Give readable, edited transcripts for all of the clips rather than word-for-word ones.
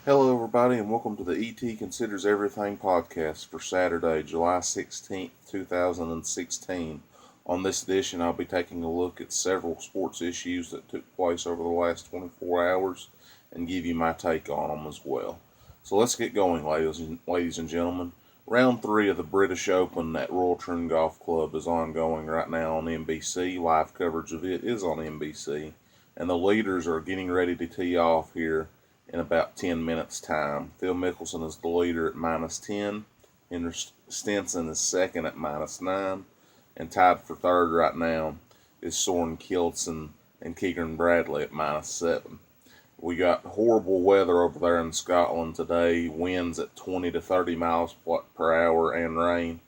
Hello, everybody, and welcome to the ET Considers Everything podcast for Saturday, July 16th, 2016. On this edition, I'll be taking a look at several sports issues that took place over the last 24 hours and give you my take on them as well. So let's get going, ladies and gentlemen. Round 3 of the British Open at Royal Troon Golf Club is ongoing right now on NBC. Live coverage of it is on NBC, and the leaders are getting ready to tee off here in about 10 minutes' time. Phil Mickelson is the leader at -10. Henrik Stenson is second at -9. And tied for third right now is Soren Kjeldsen and Keegan Bradley at -7. We got horrible weather over there in Scotland today. Winds at 20 to 30 miles per hour and rain.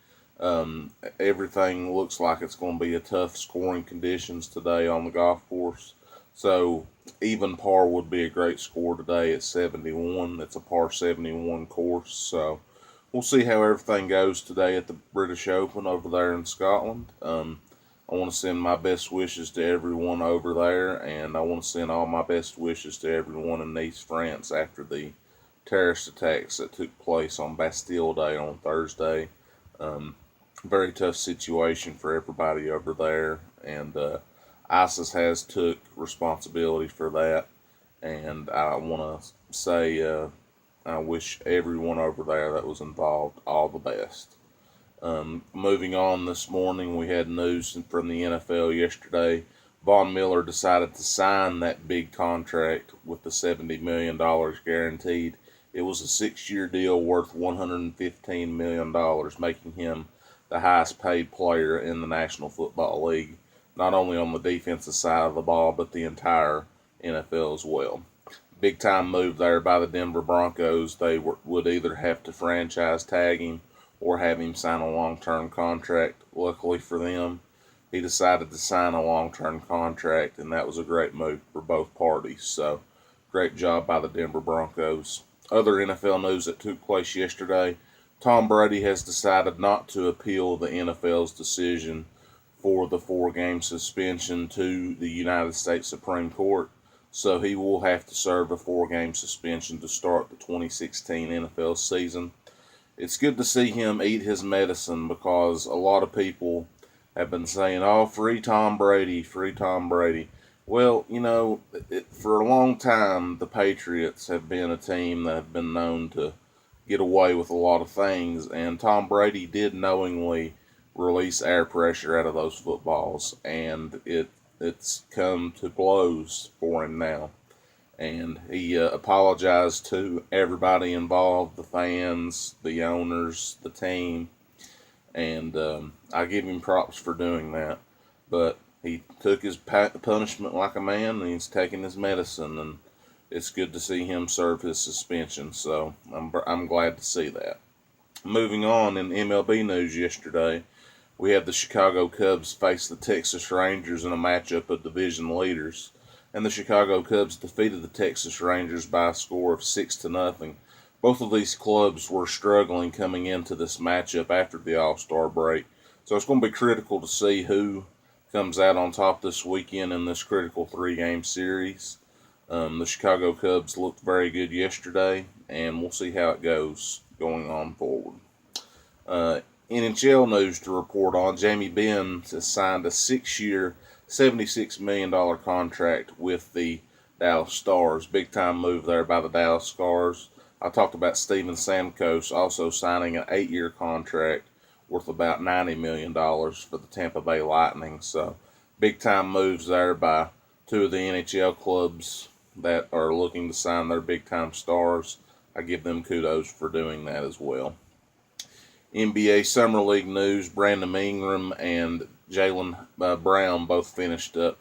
Everything looks like it's going to be a tough scoring conditions today on the golf course. So even par would be a great score today at 71. It's a par 71 course. So we'll see how everything goes today at the British Open over there in Scotland. I want to send my best wishes to everyone over there, and I want to send all my best wishes to everyone in Nice, France after the terrorist attacks that took place on Bastille Day on Thursday. Very tough situation for everybody over there, and ISIS has took responsibility for that, and I want to say I wish everyone over there that was involved all the best. Moving on this morning, we had news from the NFL yesterday. Von Miller decided to sign that big contract with the $70 million guaranteed. It was a 6-year deal worth $115 million, making him the highest paid player in the National Football League, not only on the defensive side of the ball, but the entire NFL as well. Big time move there by the Denver Broncos. They would either have to franchise tag him or have him sign a long-term contract. Luckily for them, he decided to sign a long-term contract, and that was a great move for both parties. So, great job by the Denver Broncos. Other NFL news that took place yesterday: Tom Brady has decided not to appeal the NFL's decision for the 4-game suspension to the United States Supreme Court. So he will have to serve a 4-game suspension to start the 2016 NFL season. It's good to see him eat his medicine, because a lot of people have been saying, "Oh, free Tom Brady, free Tom Brady." Well, for a long time, the Patriots have been a team that have been known to get away with a lot of things, and Tom Brady did knowingly release air pressure out of those footballs, and it's come to blows for him now. And he apologized to everybody involved, the fans, the owners, the team, and I give him props for doing that. But he took his punishment like a man, and he's taking his medicine, and it's good to see him serve his suspension. So I'm glad to see that. Moving on, in MLB news yesterday, we had the Chicago Cubs face the Texas Rangers in a matchup of division leaders, and the Chicago Cubs defeated the Texas Rangers by a score of 6-0. Both of these clubs were struggling coming into this matchup after the All-Star break, so it's going to be critical to see who comes out on top this weekend in this critical 3-game series. The Chicago Cubs looked very good yesterday, and we'll see how it goes going on forward. NHL news to report on: Jamie Benn has signed a 6-year, $76 million contract with the Dallas Stars. Big time move there by the Dallas Stars. I talked about Steven Stamkos also signing an 8-year contract worth about $90 million for the Tampa Bay Lightning. So, big time moves there by two of the NHL clubs that are looking to sign their big time stars. I give them kudos for doing that as well. NBA Summer League news: Brandon Ingram and Jaylen Brown both finished up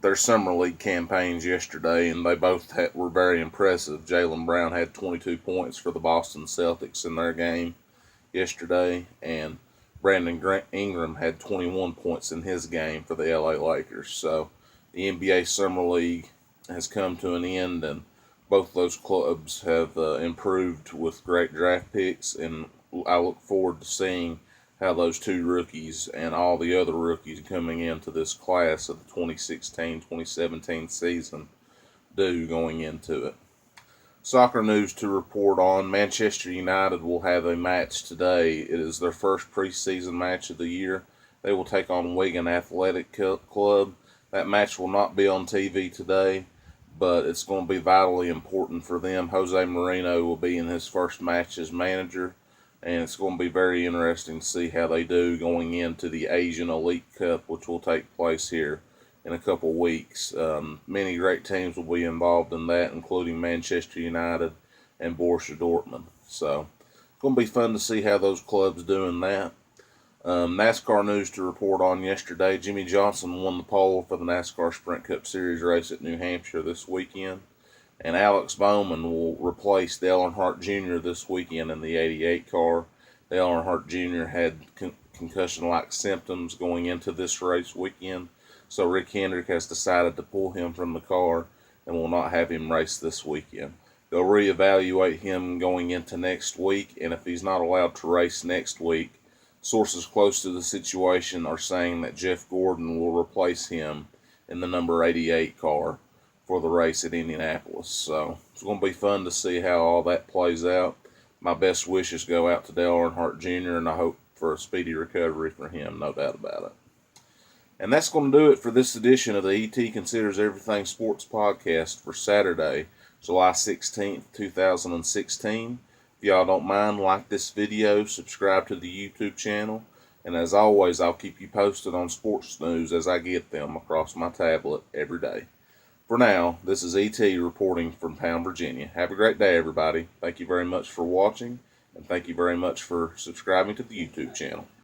their Summer League campaigns yesterday, and they both were very impressive. Jaylen Brown had 22 points for the Boston Celtics in their game yesterday, and Brandon Ingram had 21 points in his game for the LA Lakers. So the NBA Summer League has come to an end, and both those clubs have improved with great draft picks, and I look forward to seeing how those two rookies and all the other rookies coming into this class of the 2016-2017 season do going into it. Soccer news to report on. Manchester United will have a match today. It is their first preseason match of the year. They will take on Wigan Athletic Club. That match will not be on TV today, but it's going to be vitally important for them. Jose Mourinho will be in his first match as manager, and it's going to be very interesting to see how they do going into the Asian Elite Cup, which will take place here in a couple weeks. Many great teams will be involved in that, including Manchester United and Borussia Dortmund. So it's going to be fun to see how those clubs do in that. NASCAR news to report on yesterday. Jimmie Johnson won the pole for the NASCAR Sprint Cup Series race at New Hampshire this weekend. And Alex Bowman will replace Dale Earnhardt Jr. this weekend in the 88 car. Dale Earnhardt Jr. had concussion-like symptoms going into this race weekend. So Rick Hendrick has decided to pull him from the car and will not have him race this weekend. They'll reevaluate him going into next week, and if he's not allowed to race next week, sources close to the situation are saying that Jeff Gordon will replace him in the number 88 car for the race at Indianapolis. So it's going to be fun to see how all that plays out. My best wishes go out to Dale Earnhardt Jr., and I hope for a speedy recovery for him, no doubt about it. And that's going to do it for this edition of the ET Considers Everything Sports Podcast for Saturday, July 16th, 2016. If y'all don't mind, like this video, subscribe to the YouTube channel, and as always, I'll keep you posted on sports news as I get them across my tablet every day. For now, this is ET reporting from Pound, Virginia. Have a great day, everybody. Thank you very much for watching, and thank you very much for subscribing to the YouTube channel.